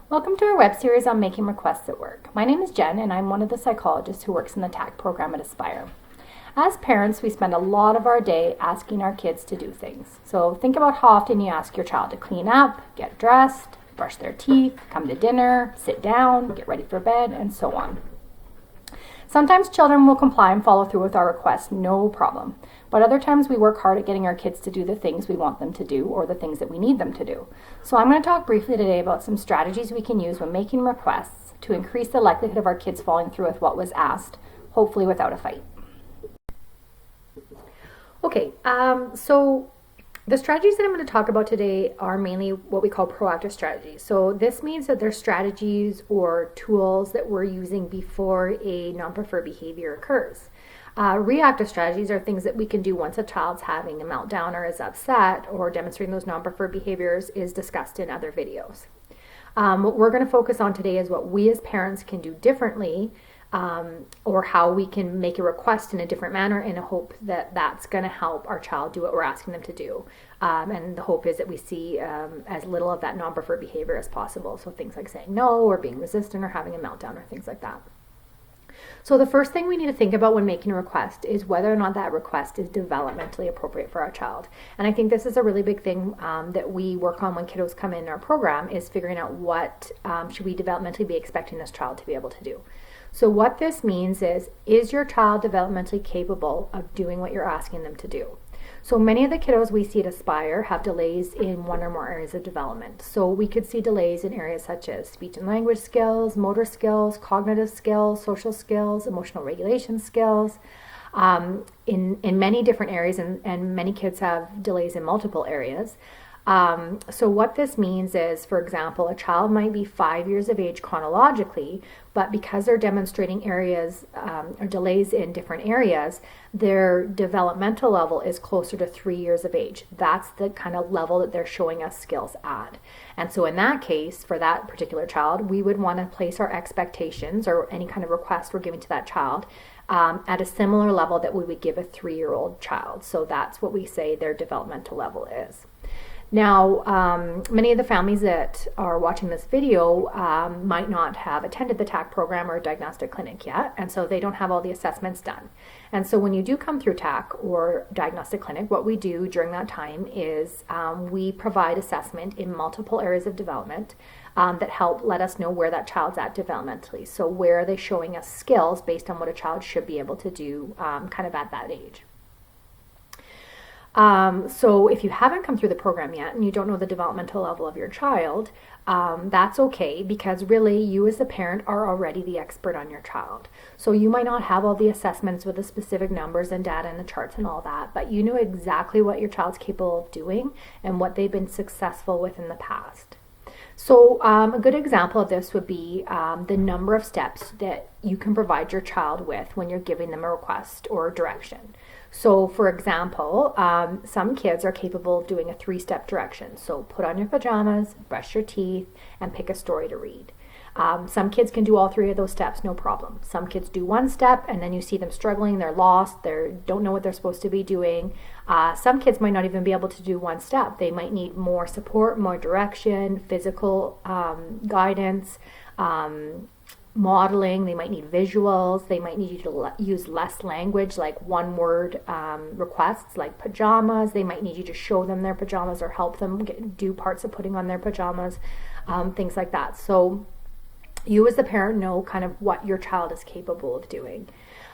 Welcome to our web series on making requests at work. My name is Jen and I'm one of the psychologists who works in the TAC program at Aspire. As parents, we spend a lot of our day asking our kids to do things. So think about how often you ask your child to clean up, get dressed, brush their teeth, come to dinner, sit down, get ready for bed, and so on. Sometimes children will comply and follow through with our requests, no problem. But other times we work hard at getting our kids to do the things we want them to do or the things that we need them to do. So I'm going to talk briefly today about some strategies we can use when making requests to increase the likelihood of our kids following through with what was asked, hopefully without a fight. Okay, so the strategies that I'm going to talk about today are mainly what we call proactive strategies. So this means that they're strategies or tools that we're using before a non-preferred behavior occurs. Reactive strategies are things that we can do once a child's having a meltdown or is upset or demonstrating those non-preferred behaviors is discussed in other videos. What we're going to focus on today is what we as parents can do differently, or how we can make a request in a different manner in a hope that that's going to help our child do what we're asking them to do. And the hope is that we see as little of that non-preferred behavior as possible. So things like saying no or being resistant or having a meltdown or things like that. So the first thing we need to think about when making a request is whether or not that request is developmentally appropriate for our child. And I think this is a really big thing that we work on when kiddos come in our program, is figuring out what should we developmentally be expecting this child to be able to do. So what this means is your child developmentally capable of doing what you're asking them to do? So many of the kiddos we see at Aspire have delays in one or more areas of development. So we could see delays in areas such as speech and language skills, motor skills, cognitive skills, social skills, emotional regulation skills, in many different areas, and many kids have delays in multiple areas. So what this means is, for example, a child might be 5 years of age chronologically, but because they're demonstrating areas or delays in different areas, their developmental level is closer to 3 years of age. That's the kind of level that they're showing us skills at. And so in that case, for that particular child, we would want to place our expectations or any kind of request we're giving to that child at a similar level that we would give a 3-year-old child. So that's what we say their developmental level is. Now, many of the families that are watching this video might not have attended the TAC program or diagnostic clinic yet, and so they don't have all the assessments done. And so when you do come through TAC or diagnostic clinic, what we do during that time is we provide assessment in multiple areas of development that help let us know where that child's at developmentally. So where are they showing us skills based on what a child should be able to do kind of at that age. So if you haven't come through the program yet and you don't know the developmental level of your child, that's okay, because really you as the parent are already the expert on your child. So you might not have all the assessments with the specific numbers and data and the charts and all that, but you know exactly what your child's capable of doing and what they've been successful with in the past. So a good example of this would be the number of steps that you can provide your child with when you're giving them a request or direction. So for example, some kids are capable of doing a 3-step direction. So put on your pajamas, brush your teeth, and pick a story to read. Some kids can do all 3 of those steps, no problem. Some kids do 1 step and then you see them struggling, they're lost, they don't know what they're supposed to be doing. Some kids might not even be able to do 1 step. They might need more support, more direction, physical guidance, modeling. They might need visuals. They might need you to use less language, like 1-word requests like pajamas. They might need you to show them their pajamas or help them do parts of putting on their pajamas, things like that. So you as the parent know kind of what your child is capable of doing.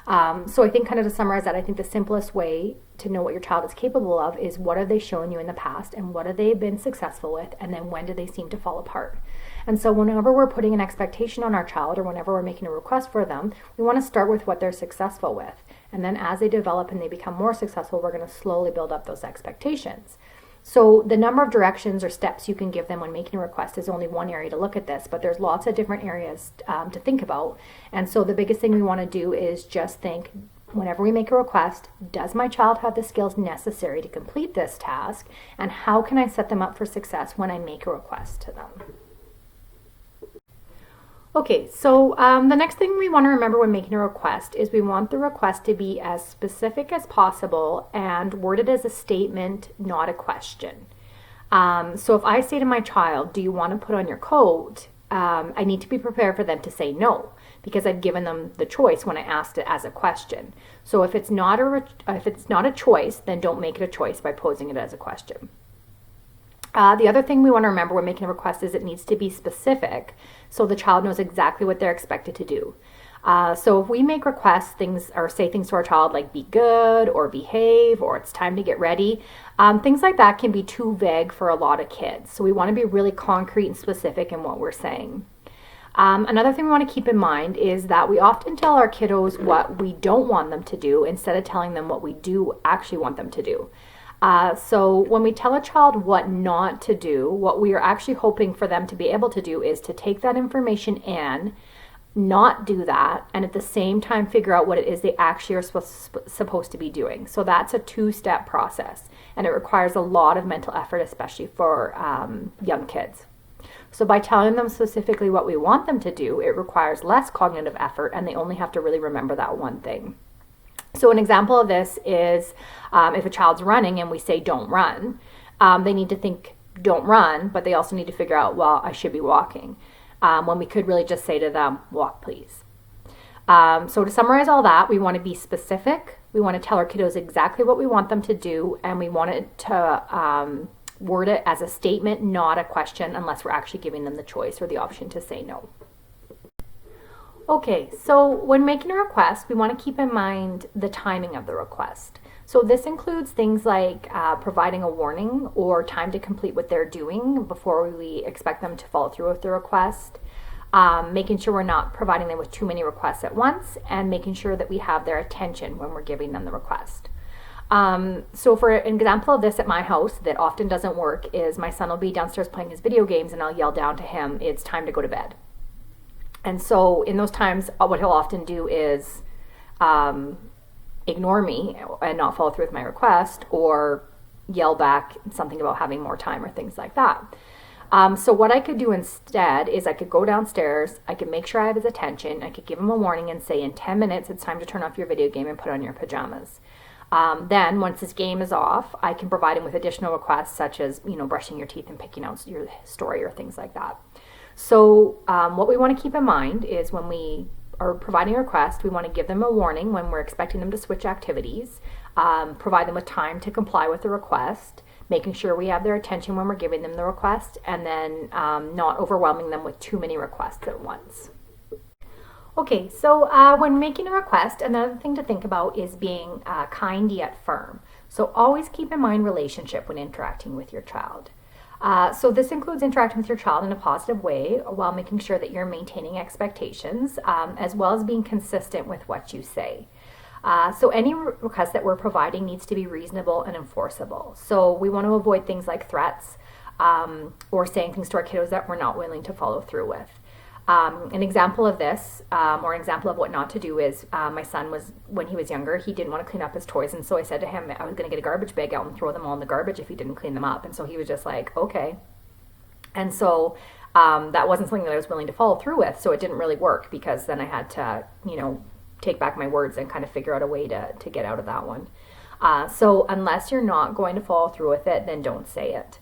So I think, kind of to summarize that, I think the simplest way to know what your child is capable of is what have they shown you in the past and what have they been successful with, and then when do they seem to fall apart. And so whenever we're putting an expectation on our child or whenever we're making a request for them, we want to start with what they're successful with. And then as they develop and they become more successful, we're going to slowly build up those expectations. So the number of directions or steps you can give them when making a request is only one area to look at this, but there's lots of different areas to think about. And so the biggest thing we want to do is just think, whenever we make a request, does my child have the skills necessary to complete this task? And how can I set them up for success when I make a request to them? Okay, so the next thing we want to remember when making a request is we want the request to be as specific as possible and worded as a statement, not a question. So if I say to my child, do you want to put on your coat? I need to be prepared for them to say no, because I've given them the choice when I asked it as a question. So if it's not a choice, then don't make it a choice by posing it as a question. The other thing we want to remember when making a request is it needs to be specific, so the child knows exactly what they're expected to do. So if we make requests, things or say things to our child like be good or behave or it's time to get ready, things like that can be too vague for a lot of kids. So we want to be really concrete and specific in what we're saying. Another thing we want to keep in mind is that we often tell our kiddos what we don't want them to do instead of telling them what we do actually want them to do. So when we tell a child what not to do, what we are actually hoping for them to be able to do is to take that information in, not do that, and at the same time figure out what it is they actually are supposed to be doing. So that's a two-step process, and it requires a lot of mental effort, especially for young kids. So by telling them specifically what we want them to do, it requires less cognitive effort, and they only have to really remember that one thing. So an example of this is if a child's running and we say don't run, they need to think don't run, but they also need to figure out, well, I should be walking. When we could really just say to them, walk please. So to summarize all that, we want to be specific. We want to tell our kiddos exactly what we want them to do, and we want it to word it as a statement, not a question, unless we're actually giving them the choice or the option to say no. Okay, so when making a request, we want to keep in mind the timing of the request. So this includes things like providing a warning or time to complete what they're doing before we expect them to follow through with the request, making sure we're not providing them with too many requests at once, and making sure that we have their attention when we're giving them the request. So for an example of this at my house that often doesn't work is my son will be downstairs playing his video games and I'll yell down to him, it's time to go to bed. And so in those times, what he'll often do is ignore me and not follow through with my request, or yell back something about having more time or things like that. So what I could do instead is I could go downstairs, I could make sure I have his attention, I could give him a warning and say in 10 minutes it's time to turn off your video game and put on your pajamas. Then once his game is off, I can provide him with additional requests such as, brushing your teeth and picking out your story or things like that. So what we want to keep in mind is when we are providing a request, we want to give them a warning when we're expecting them to switch activities, provide them with time to comply with the request, making sure we have their attention when we're giving them the request, and then not overwhelming them with too many requests at once. Okay, so when making a request, another thing to think about is being kind yet firm. So always keep in mind relationship when interacting with your child. So this includes interacting with your child in a positive way while making sure that you're maintaining expectations, as well as being consistent with what you say. So any request that we're providing needs to be reasonable and enforceable. So we want to avoid things like threats or saying things to our kiddos that we're not willing to follow through with. An example of this, or an example of what not to do is my son when he was younger, he didn't want to clean up his toys. And so I said to him, I was going to get a garbage bag out and throw them all in the garbage if he didn't clean them up. And so he was just like, okay. And so that wasn't something that I was willing to follow through with. So it didn't really work because then I had to, take back my words and kind of figure out a way to get out of that one. So unless you're not going to follow through with it, then don't say it.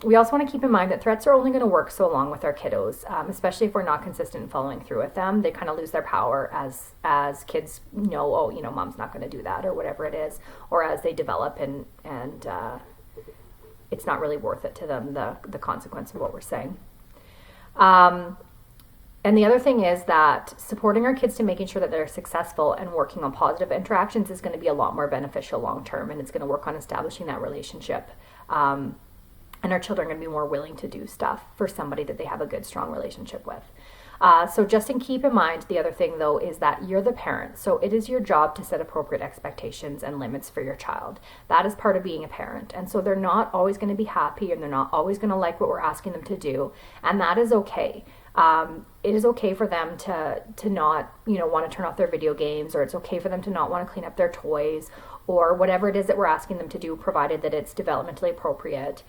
We also want to keep in mind that threats are only going to work so long with our kiddos, especially if we're not consistent in following through with them. They kind of lose their power as kids know, mom's not going to do that or whatever it is, or as they develop and it's not really worth it to them, the consequence of what we're saying. And the other thing is that supporting our kids to making sure that they're successful and working on positive interactions is going to be a lot more beneficial long term, and it's going to work on establishing that relationship. And our children are going to be more willing to do stuff for somebody that they have a good, strong relationship with. So just keep in mind, the other thing though is that you're the parent. So it is your job to set appropriate expectations and limits for your child. That is part of being a parent. And so they're not always going to be happy and they're not always going to like what we're asking them to do. And that is okay. It is okay for them to not, want to turn off their video games, or it's okay for them to not want to clean up their toys, or whatever it is that we're asking them to do, provided that it's developmentally appropriate.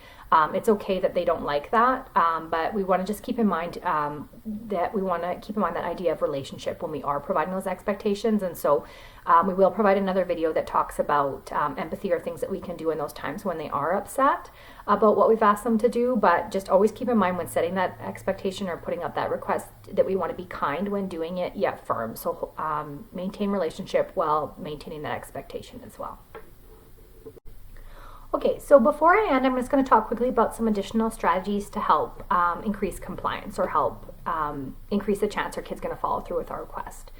It's okay that they don't like that, but we want to just keep in mind that idea of relationship when we are providing those expectations. And so We will provide another video that talks about empathy or things that we can do in those times when they are upset about what we've asked them to do, but just always keep in mind when setting that expectation or putting up that request that we want to be kind when doing it, yet firm. So maintain relationship while maintaining that expectation as well. Okay, so before I end, I'm just going to talk quickly about some additional strategies to help increase compliance or help increase the chance our kid's going to follow through with our request.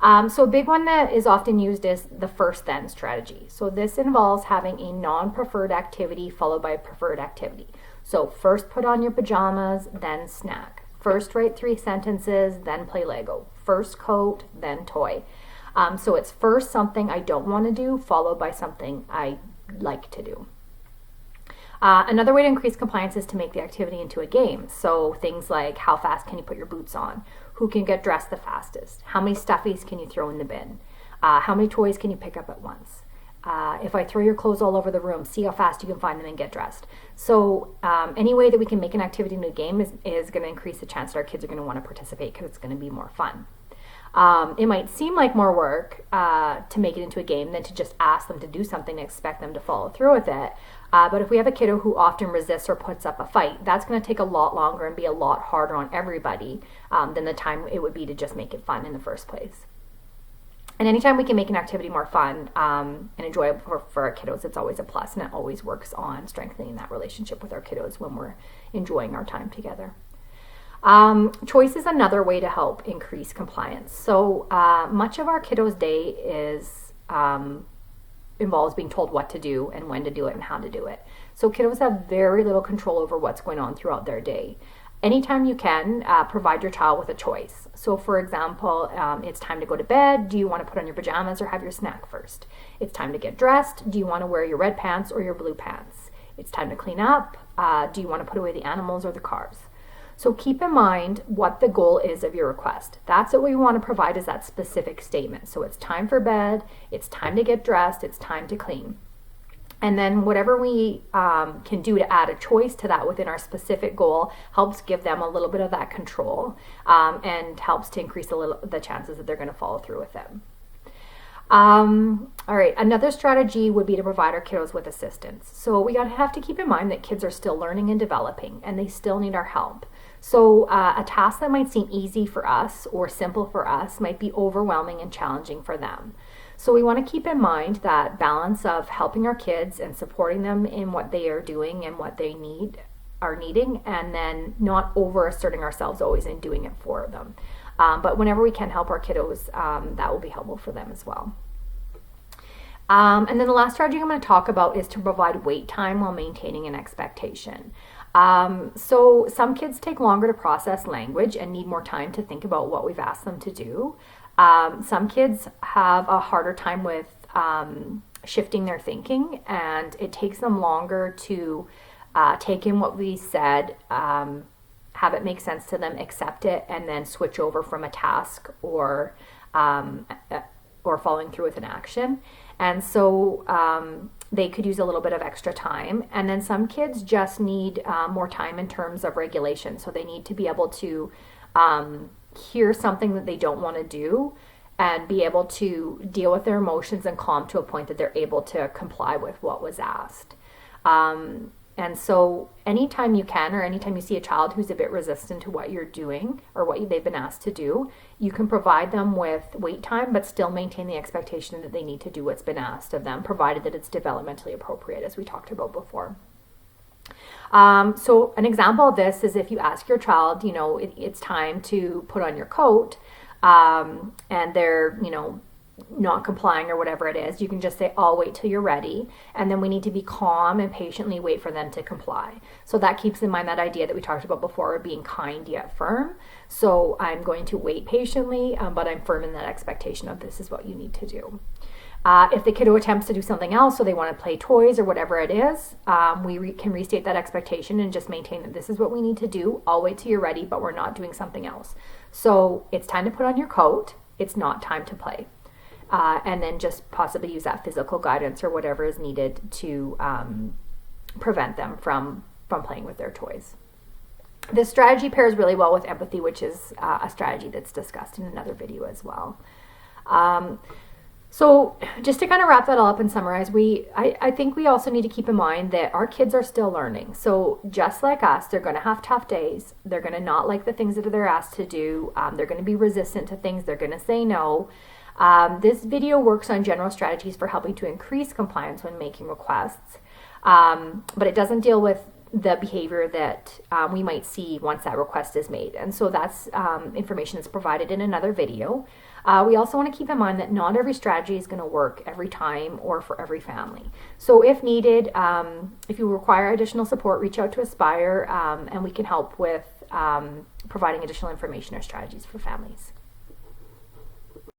So a big one that is often used is the first then strategy. So this involves having a non-preferred activity followed by a preferred activity. So first put on your pajamas, then snack. First write 3 sentences, then play Lego. First coat, then toy. So it's first something I don't want to do, followed by something I like to do. Another way to increase compliance is to make the activity into a game. So things like how fast can you put your boots on? Who can get dressed the fastest? How many stuffies can you throw in the bin? How many toys can you pick up at once? If I throw your clothes all over the room, see how fast you can find them and get dressed. So any way that we can make an activity into a game is going to increase the chance that our kids are going to want to participate because it's going to be more fun. It might seem like more work to make it into a game than to just ask them to do something and expect them to follow through with it. But if we have a kiddo who often resists or puts up a fight, that's going to take a lot longer and be a lot harder on everybody than the time it would be to just make it fun in the first place. And anytime we can make an activity more fun and enjoyable for our kiddos, it's always a plus, and it always works on strengthening that relationship with our kiddos when we're enjoying our time together. Choice is another way to help increase compliance. So much of our kiddos' day is involves being told what to do and when to do it and how to do it. So kiddos have very little control over what's going on throughout their day. Anytime you can, provide your child with a choice. So for example, it's time to go to bed. Do you want to put on your pajamas or have your snack first? It's time to get dressed. Do you want to wear your red pants or your blue pants? It's time to clean up. Do you want to put away the animals or the cars? So keep in mind what the goal is of your request. That's what we want to provide, is that specific statement. So it's time for bed, it's time to get dressed, it's time to clean. And then whatever we can do to add a choice to that within our specific goal helps give them a little bit of that control and helps to increase the chances that they're going to follow through with them. All right, another strategy would be to provide our kiddos with assistance. So we have to keep in mind that kids are still learning and developing, and they still need our help. So a task that might seem easy for us or simple for us might be overwhelming and challenging for them. So we want to keep in mind that balance of helping our kids and supporting them in what they are doing and what they are needing, and then not over asserting ourselves always in doing it for them. But whenever we can help our kiddos, that will be helpful for them as well. And then the last strategy I'm going to talk about is to provide wait time while maintaining an expectation. So some kids take longer to process language and need more time to think about what we've asked them to do. Some kids have a harder time with shifting their thinking, and it takes them longer to take in what we said, have it make sense to them, accept it, and then switch over from a task or following through with an action. And so they could use a little bit of extra time. And then some kids just need more time in terms of regulation. So they need to be able to hear something that they don't want to do and be able to deal with their emotions and calm to a point that they're able to comply with what was asked. And so anytime you can, or anytime you see a child who's a bit resistant to what you're doing or what they've been asked to do, you can provide them with wait time, but still maintain the expectation that they need to do what's been asked of them, provided that it's developmentally appropriate, as we talked about before. So an example of this is if you ask your child, it's time to put on your coat, and they're, not complying or whatever it is, you can just say, I'll wait till you're ready. And then we need to be calm and patiently wait for them to comply. So that keeps in mind that idea that we talked about before of being kind yet firm. So I'm going to wait patiently, but I'm firm in that expectation of this is what you need to do. If the kiddo attempts to do something else, so they want to play toys or whatever it is, we can restate that expectation and just maintain that this is what we need to do. I'll wait till you're ready, but we're not doing something else. So it's time to put on your coat. It's not time to play. And then just possibly use that physical guidance or whatever is needed to prevent them from playing with their toys. This strategy pairs really well with empathy, which is a strategy that's discussed in another video as well. So just to kind of wrap that all up and summarize, I think we also need to keep in mind that our kids are still learning. So just like us, they're going to have tough days. They're going to not like the things that they're asked to do. They're going to be resistant to things. They're going to say no. This video works on general strategies for helping to increase compliance when making requests, but it doesn't deal with the behavior that we might see once that request is made. And so that's information that's provided in another video. We also want to keep in mind that not every strategy is going to work every time or for every family. So if needed, if you require additional support, reach out to Aspire and we can help with providing additional information or strategies for families.